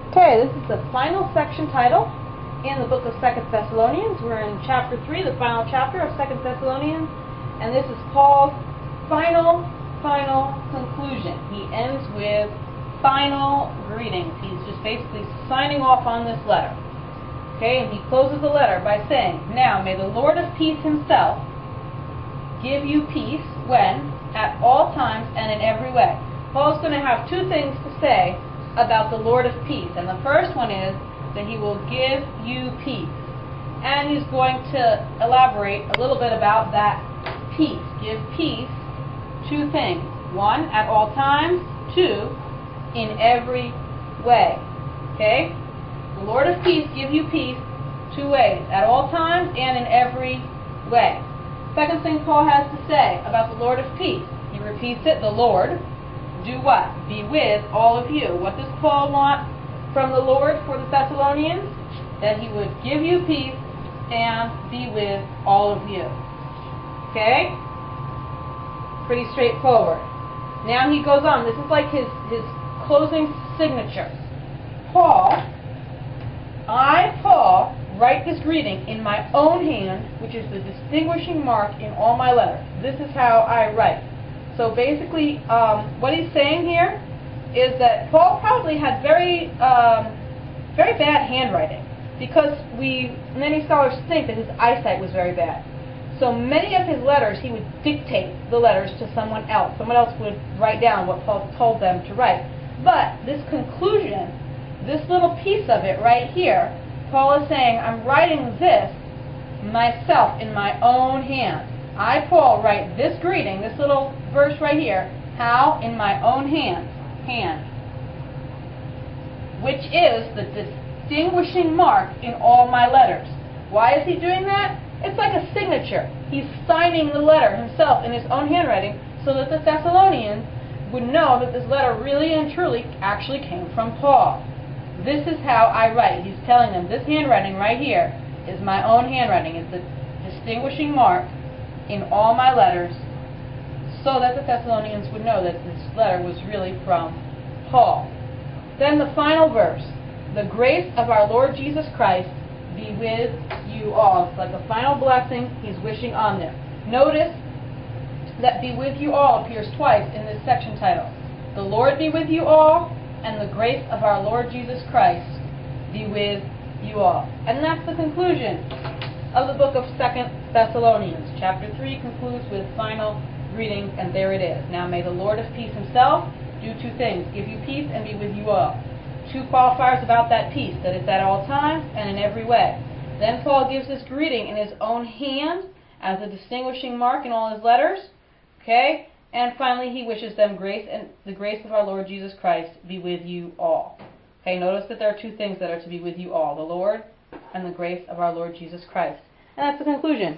Okay, this is the final section title in the book of 2 Thessalonians. We're in chapter 3, the final chapter of 2 Thessalonians, and this is Paul's final conclusion. He ends with final greetings. He's just basically signing off on this letter. Okay, and he closes the letter by saying, "Now may the Lord of peace himself give you peace when, at all times and in every way." Paul's going to have two things to say about the Lord of peace, and the first one is that he will give you peace, and he's going to elaborate a little bit about that peace. Give peace, two things: one, at all times; two, in every way. Okay, the Lord of peace give you peace two ways: at all times and in every way. Second thing Paul has to say about the Lord of peace, he repeats it: the Lord do what? Be with all of you. What does Paul want from the Lord for the Thessalonians? That he would give you peace and be with all of you. Okay? Pretty straightforward. Now he goes on. This is like his closing signature. Paul, Paul, write this greeting in my own hand, which is the distinguishing mark in all my letters. This is how I write. So basically, what he's saying here is that Paul probably had very bad handwriting, because many scholars think that his eyesight was very bad. So many of his letters, he would dictate the letters to someone else. Someone else would write down what Paul told them to write. But this conclusion, this little piece of it right here, Paul is saying, I'm writing this myself in my own hand. I, Paul, write this greeting, this little verse right here, how? In my own hand, which is the distinguishing mark in all my letters. Why is he doing that? It's like a signature. He's signing the letter himself in his own handwriting so that the Thessalonians would know that this letter really and truly actually came from Paul. This is how I write. He's telling them this handwriting right here is my own handwriting. It's the distinguishing mark in all my letters, so that the Thessalonians would know that this letter was really from Paul. Then the final verse, the grace of our Lord Jesus Christ be with you all. It's like a final blessing he's wishing on them. Notice that be with you all appears twice in this section title. The Lord be with you all, and the grace of our Lord Jesus Christ be with you all. And that's the conclusion of the book of 2 Thessalonians. Chapter 3 concludes with final greetings, and there it is. Now may the Lord of peace himself do two things: give you peace and be with you all. Two qualifiers about that peace: that it's at all times and in every way. Then Paul gives this greeting in his own hand as a distinguishing mark in all his letters. Okay? And finally he wishes them grace, and the grace of our Lord Jesus Christ be with you all. Okay, notice that there are two things that are to be with you all: the Lord and the grace of our Lord Jesus Christ. And that's the conclusion.